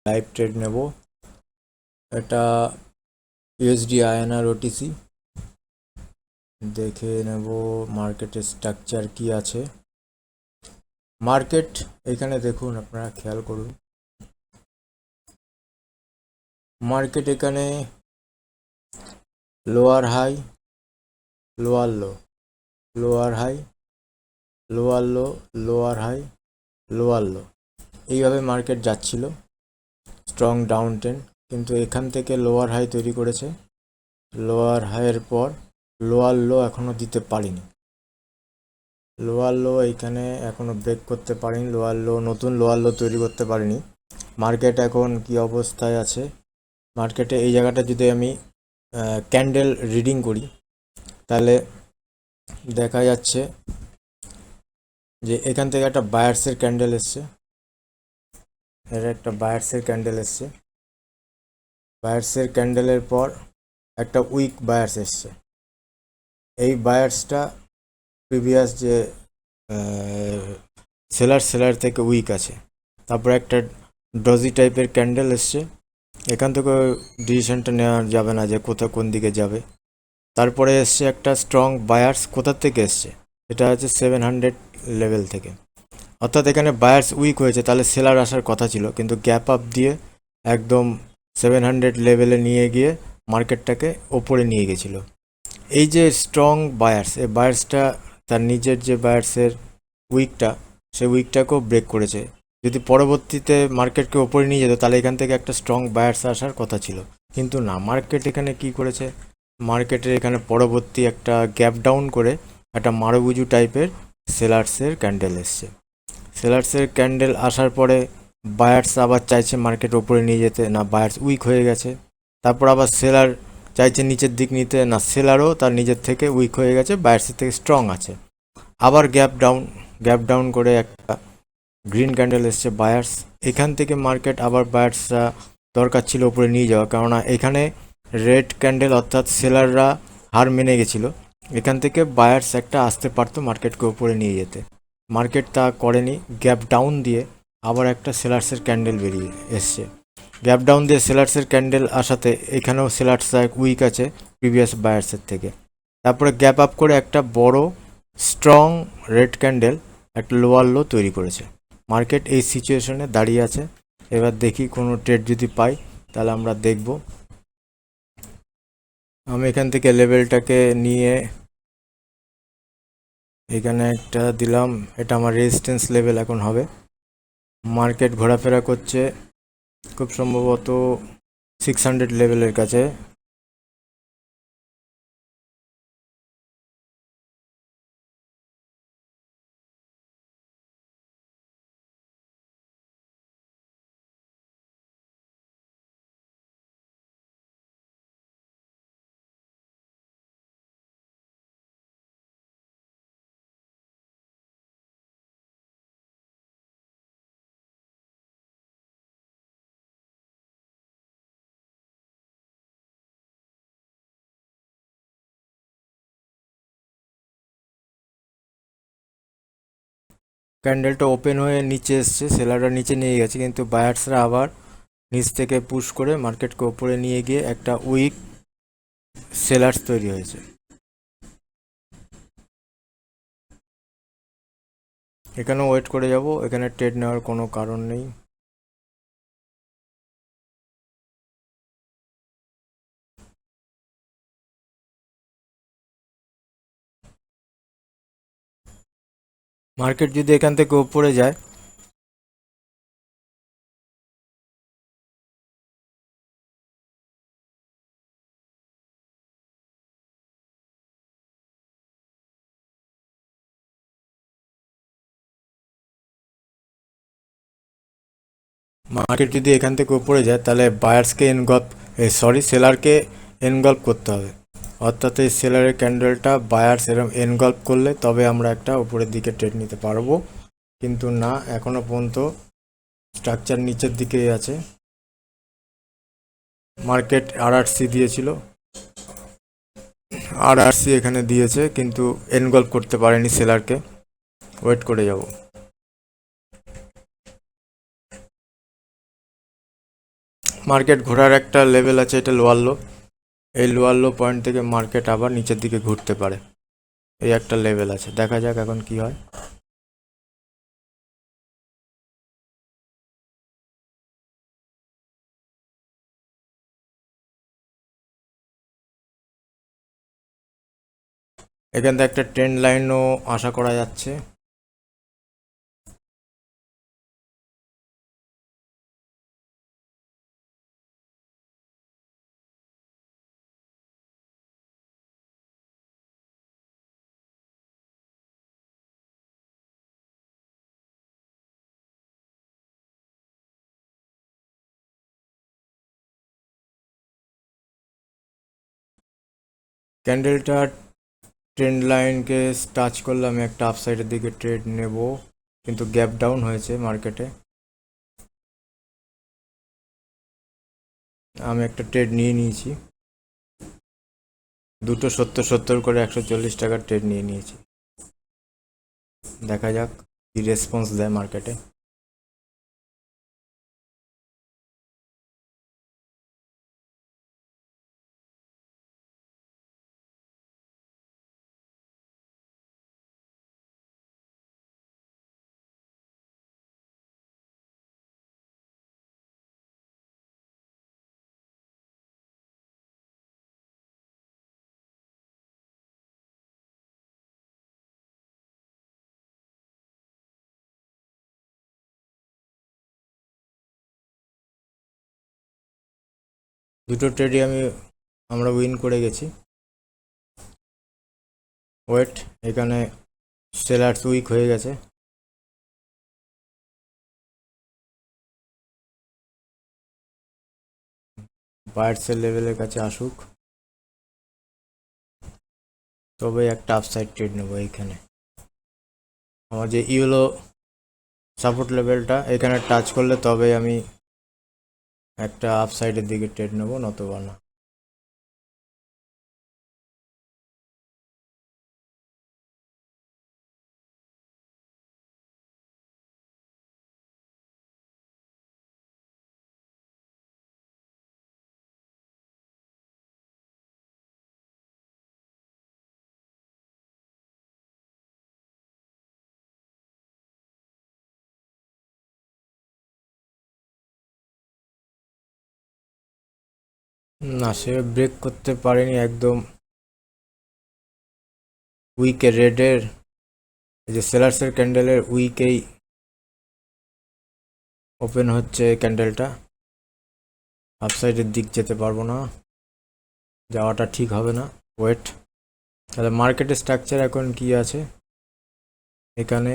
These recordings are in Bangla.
লাইভ ট্রেড নেব। এটা ইউএসডি আইএনআর ওটিসি দেখে নেব মার্কেটের স্ট্রাকচার কি আছে। মার্কেট এখানে দেখুন, আপনারা খেয়াল করুন, মার্কেট এখানে lower high, lower low, lower high, lower low, lower high, lower low, এইভাবে মার্কেট যাচ্ছিল স্ট্রং ডাউন ট্রেন্ড। কিন্তু এখান থেকে লোয়ার হাই তৈরি করেছে, লোয়ার হাইয়ের পর লোয়ার লো এখনও দিতে পারিনি। লোয়ার লো এইখানে এখনও ব্রেক করতে পারিনি, লোয়ার লো, নতুন লোয়ার লো তৈরি করতে পারিনি। মার্কেট এখন কি অবস্থায় আছে, মার্কেটে এই জায়গাটা যদি আমি ক্যান্ডেল রিডিং করি তাহলে দেখা যাচ্ছে যে এখান থেকে একটা বায়ার্সের ক্যান্ডেল এসছে, এটা একটা বায়ার্সের ক্যান্ডেল এসছে, বায়ার্সের ক্যান্ডেলের পর একটা উইক বায়ার্স এসছে। এই বায়ার্সটা প্রিভিয়াস যে সেলার থেকে উইক আছে। তারপর একটা ডজি টাইপের ক্যান্ডেল এসছে, এখান থেকে ডিসিশনটা নেওয়া যাবে না যে কোন দিকে যাবে। তারপরে এসছে একটা স্ট্রং বায়ার্স, কোথার থেকে এসছে, এটা হচ্ছে 700 লেভেল থেকে। অর্থাৎ এখানে বায়ার্স উইক হয়েছে, তাহলে সেলার আসার কথা ছিল, কিন্তু গ্যাপ আপ দিয়ে একদম 700 লেভেলে নিয়ে গিয়ে মার্কেটটাকে ওপরে নিয়ে গেছিলো। এই যে স্ট্রং বায়ার্স, এই বায়ার্সটা তার নিজের যে বায়ার্সের উইকটা, সেই উইকটাকেও ব্রেক করেছে। যদি পরবর্তীতে মার্কেটকে ওপরে নিয়ে যেত তাহলে এখান থেকে একটা স্ট্রং বায়ার্স আসার কথা ছিল, কিন্তু না, মার্কেট এখানে কি করেছে, মার্কেটের এখানে পরবর্তী একটা গ্যাপ ডাউন করে একটা মারুবুজু টাইপের সেলার্সের ক্যান্ডেল এসছে। সেলার্সের ক্যান্ডেল আসার পরে বায়ার্স আবার চাইছে মার্কেট ওপরে নিয়ে যেতে, না বায়ার্স উইক হয়ে গেছে। তারপর আবার সেলার চাইছে নিচের দিক নিতে, না সেলারও তার নিজের থেকে উইক হয়ে গেছে, বায়ার্সের থেকে স্ট্রং আছে। আবার গ্যাপ ডাউন করে একটা গ্রিন ক্যান্ডেল এসছে বায়ার্স। এখান থেকে মার্কেট আবার বায়ার্সরা দরকার ছিল ওপরে নিয়ে যাওয়া, কেননা এখানে রেড ক্যান্ডেল অর্থাৎ সেলাররা হার মেনে গেছিলো, এখান থেকে বায়ার্স একটা আসতে পারতো মার্কেটকে ওপরে নিয়ে যেতে। মার্কেট তা করেনি, গ্যাপ ডাউন দিয়ে আবার একটা সেলার্সের ক্যান্ডেল বেরিয়ে এসছে। গ্যাপ ডাউন দিয়ে সেলার্সের ক্যান্ডেল আসাতে এখানেও সেলার্সরা উইক আছে প্রিভিয়াস বায়ার্সের থেকে। তারপরে গ্যাপ আপ করে একটা বড় স্ট্রং রেড ক্যান্ডেল একটা লোয়ার লো তৈরি করেছে। মার্কেট এই সিচুয়েশনে দাঁড়িয়ে আছে। এবার দেখি কোনো ট্রেড যদি পাই তাহলে আমরা দেখব। আমি এখান থেকে লেভেলটাকে নিয়ে এখানে একটা দিলাম, এটা আমার রেজিস্ট্যান্স লেভেল এখন হবে। মার্কেট ঘোরাফেরা করছে খুব সম্ভবত 600 লেভেলের কাছে। ক্যান্ডেলটা ওপেন হয়ে নিচে এসছে, সেলাররা নিচে নিয়ে গেছে, কিন্তু বায়ার্সরা আবার নিচ থেকে পুশ করে মার্কেটকে ওপরে নিয়ে গিয়ে একটা উইক সেলার্স তৈরি হয়েছে। এখানেও ওয়েট করে যাব, এখানে ট্রেড নেওয়ার কোনো কারণ নেই। মার্কেট যদি এখান থেকে উপরে যায়, মার্কেট যদি এখান থেকে উপরে যায় তাহলে বায়ার্সকে সেলারকে এনগল্প করতে হবে। অর্থাৎ এই সেলারের ক্যান্ডেলটা বায়ার্স এরকম এনগল্প করলে তবে আমরা একটা উপরের দিকে ট্রেড নিতে পারবো, কিন্তু না, এখনো পর্যন্ত স্ট্রাকচার নিচের দিকেই আছে। মার্কেট আরআরসি দিয়েছিল, আরআরসি এখানে দিয়েছে, কিন্তু এনগল্প করতে পারেনি সেলারকে। ওয়েট করে যাব। মার্কেট ঘোরার একটা লেভেল আছে, এটা লোয়ার লো। এই লোয়ার লো পয়েন্ট থেকে মার্কেট আবার নিচের দিকে ঘুরতে পারে, এই একটা লেভেল আছে। দেখা যাক এখন কি হয়। এখান থেকে একটা ট্রেন্ড লাইনও আশা করা যাচ্ছে। ক্যান্ডেলটা ট্রেন্ড লাইনকে টাচ করলে আমি একটা আপসাইডের দিকে ট্রেড নেব, কিন্তু গ্যাপ ডাউন হয়েছে মার্কেটে। আমি একটা ট্রেড নিয়ে নিয়েছি, দুটো 70-70 করে 140 টাকার ট্রেড নিয়ে নিয়েছি। দেখা যাক কি রেসপন্স দেয় মার্কেটে। দুটো ট্রেডই আমরা উইন করে গেছি। ওয়েট, এখানে সেলার্স উইক হয়ে গেছে। বায়ার্সের লেভেলের কাছে আসুক, তবে একটা আপসাইড ট্রেড নেবো। এইখানে আমার যে ইয়েলো সাপোর্ট লেভেলটা এখানে টাচ করলে তবে আমি একটা আপসাইডের দিকে ট্রেড নেবো, নতবা না। না, সে ব্রেক করতে পারেনি একদম। উইকে রেডের এই যে সেলার্সের ক্যান্ডেলের উইকেই ওপেন হচ্ছে ক্যান্ডেলটা। আপসাইডের দিক যেতে পারবো না, যাওয়াটা ঠিক হবে না। ওয়েট, তাহলে মার্কেটের স্ট্রাকচার এখন কি আছে? এখানে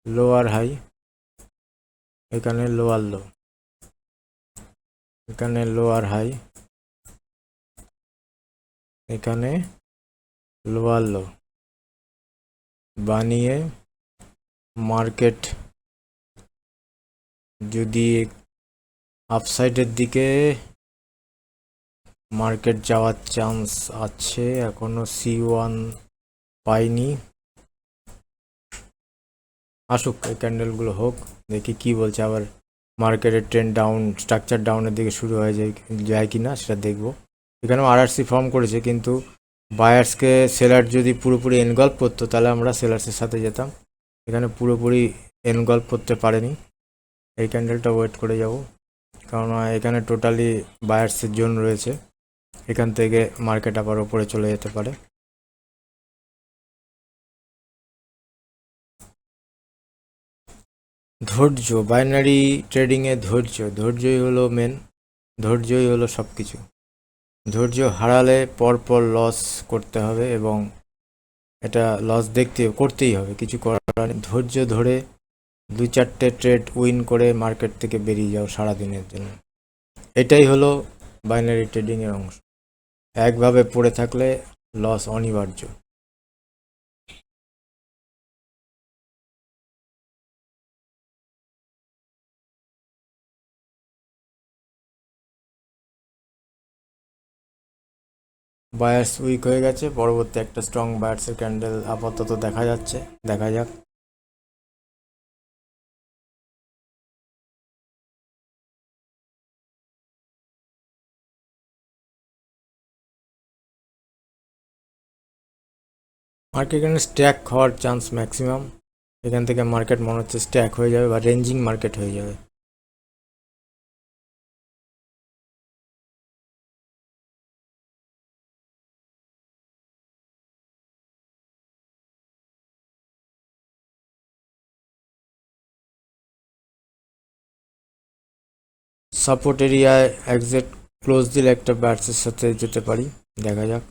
লোয়ার হাই, এখানে লোয়ার লো, এখানে লোয়ার হাই, এখানে লোয়ার লো বানিয়ে মার্কেট যদি আপসাইডের দিকে মার্কেট যাওয়ার চান্স আছে, এখনো C1 পাইনি। আসুক, এই ক্যান্ডেলগুলো হোক, দেখি কি বলছে। আবার মার্কেটের ট্রেন্ড ডাউন, স্ট্রাকচার ডাউনের দিকে শুরু হয়ে যায় কি না সেটা দেখব। এখানেও RRC ফর্ম করেছে, কিন্তু বায়ার্সকে সেলার যদি পুরোপুরি এনগল্ফ করতো তাহলে আমরা সেলার্সের সাথে যেতাম। এখানে পুরোপুরি এনগল্ফ করতে পারেনি। এই ক্যান্ডেলটা ওয়েট করে যাব, কারণ এখানে টোটালি বায়ার্সের জোন রয়েছে। এখান থেকে মার্কেট আবার ওপরে চলে যেতে পারে। ধৈর্য, বাইনারি ট্রেডিংয়ে ধৈর্যই হলো মেন, ধৈর্যই হলো সব কিছু। ধৈর্য হারালে পরপর লস করতে হবে, এবং এটা লস করতেই হবে, কিছু করার নেই। ধৈর্য ধরে 2-4টে ট্রেড উইন করে মার্কেট থেকে বেরিয়ে যাও সারাদিনের জন্য। এটাই হলো বাইনারি ট্রেডিংয়ের অংশ। একভাবে পড়ে থাকলে লস অনিবার্য। বায়ার্স উইক হয়ে গেছে, পরবর্তী একটা স্ট্রং বায়ার্সের ক্যান্ডেল আপাতত দেখা যাচ্ছে, দেখা যাক। মার্কেট এখানে স্ট্যাক হওয়ার চান্স ম্যাক্সিমাম। এখান থেকে মার্কেট মনে হচ্ছে স্ট্যাক হয়ে যাবে বা রেঞ্জিং মার্কেট হয়ে যাবে। সাপোর্ট এরিয়ায় এক্সাক্ট ক্লোজ দিলে একটা ব্যাটসের সাথে যেতে পারি, দেখা যাক।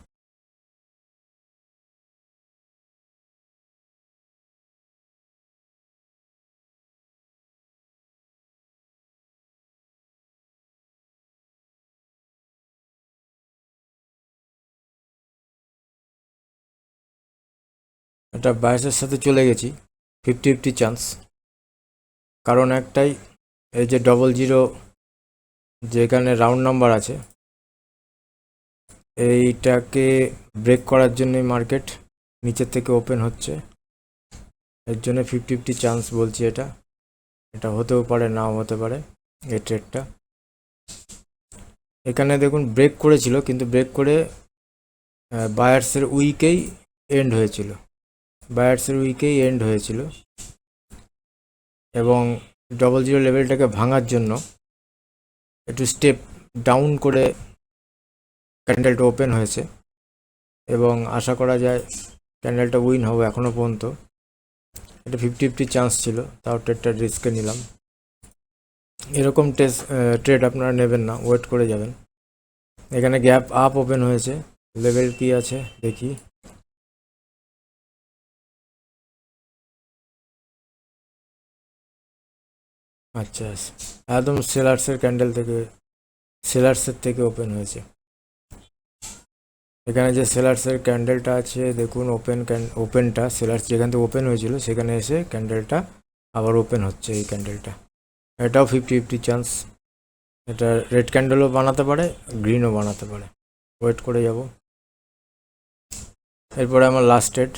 এটা ব্যাটসের সাথে চলে গেছি, 50-50 চান্স। কারণ একটাই, এই যে 00 যেখানে রাউন্ড নাম্বার আছে, এইটাকে ব্রেক করার জন্যই মার্কেট নিচের থেকে ওপেন হচ্ছে। এর জন্য 50-50 চান্স বলছি। এটা এটা হতেও পারে, নাও হতে পারে এই ট্রেডটা। এখানে দেখুন ব্রেক করেছিল, কিন্তু ব্রেক করে বায়ার্সের উইকেই এন্ড হয়েছিল, এবং 00 লেভেলটাকে ভাঙার জন্য একটু স্টেপ ডাউন করে ক্যান্ডেলটা ওপেন হয়েছে, এবং আশা করা যায় ক্যান্ডেলটা উইন হবে। এখনও পর্যন্ত এটা 50-50 চান্স ছিল, তাও ট্রেডটা রিস্কে নিলাম। এরকম ট্রেড আপনারা নেবেন না, ওয়েট করে যাবেন। এখানে গ্যাপ আপ ওপেন হয়েছে, লেভেল কি আছে দেখি। আচ্ছা, একদম সেলার্সের থেকে ওপেন হয়েছে। এখানে যে সেলার্সের ক্যান্ডেলটা আছে দেখুন, ওপেনটা সেলার্স যেখান থেকে ওপেন হয়েছিল সেখানে এসে ক্যান্ডেলটা আবার ওপেন হচ্ছে। এই ক্যান্ডেলটা, এটাও 50-50 চান্স। এটা রেড ক্যান্ডেলও বানাতে পারে, গ্রিনও বানাতে পারে। ওয়েট করে যাব। এরপরে আমার লাস্ট ট্রেড।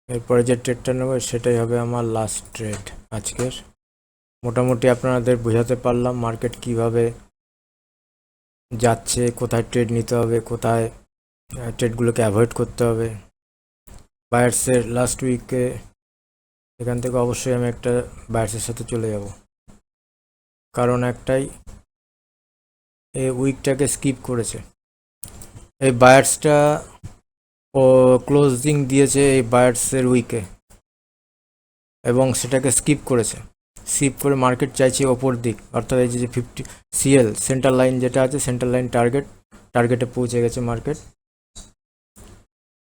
এরপরে যে ট্রেডটা নেব সেটাই হবে আমার লাস্ট ট্রেড আজকের। মোটামুটি আপনাদের বোঝাতে পারলাম মার্কেট কিভাবে যাচ্ছে, কোথায় ট্রেড নিতে হবে, কোথায় ট্রেডগুলোকে অ্যাভয়েড করতে হবে। বায়ার্সের লাস্ট উইকে এখান থেকে অবশ্যই আমি একটা বায়ার্সের সাথে চলে যাব, কারণ একটাই, এই উইকটাকে স্কিপ করেছে এই বায়ার্সটা। ও ক্লোজিং দিয়েছে এই বায়ার্সের উইকে, এবং সেটাকে স্কিপ করে মার্কেট চাইছে ওপর দিক, অর্থাৎ এই যে 50 সিএল সেন্টার লাইন যেটা আছে, সেন্টার লাইন টার্গেটে পৌঁছে গেছে মার্কেট।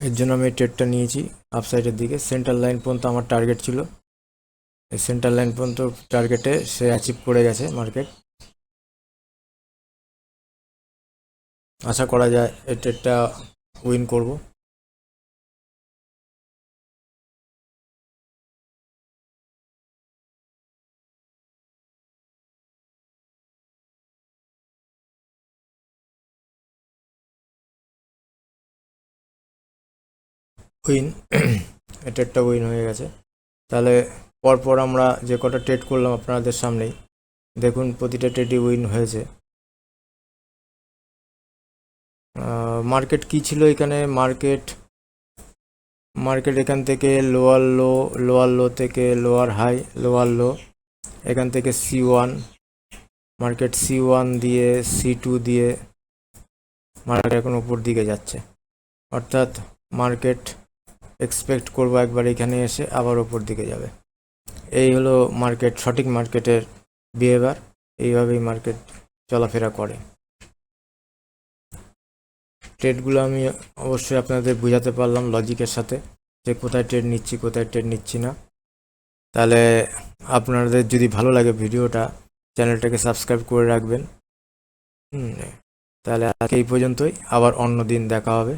এর জন্য আমি ট্রেডটা নিয়েছি আপসাইডের দিকে। সেন্টার লাইন পর্যন্ত আমার টার্গেট ছিল, এই সেন্টার লাইন পর্যন্ত টার্গেটে সে অ্যাচিভ করে গেছে মার্কেট। আশা করা যায় এই ট্রেডটা উইন করব। উইন এই ট্রেডটা উইন হয়ে গেছে। তাহলে পরপর আমরা যে কটা ট্রেড করলাম আপনাদের সামনেই দেখুন, প্রতিটা ট্রেডই উইন হয়েছে। মার্কেট কি ছিল এখানে, মার্কেট এখান থেকে লোয়ার লো থেকে লোয়ার হাই, লোয়ার লো, এখান থেকে C1, মার্কেট C1 দিয়ে C2 দিয়ে মার্কেট এখন উপর দিকে যাচ্ছে। অর্থাৎ মার্কেট এক্সপেক্ট করবো একবার এখানে এসে আবার উপর দিকে যাবে। এই হলো মার্কেট, সঠিক মার্কেটের বিহেভিয়ার। এইভাবেই মার্কেট চলাফেরা করে। ট্রেডগুলো আমি অবশ্যই আপনাদের বোঝাতে পারলাম লজিকের সাথে, যে কোথায় ট্রেড নিচ্ছি, কোথায় ট্রেড নিচ্ছি না। তাহলে আপনাদের যদি ভালো লাগে ভিডিওটা, চ্যানেলটাকে সাবস্ক্রাইব করে রাখবেন। তাহলে আজকে এই পর্যন্তই, আবার অন্য দিন দেখা হবে।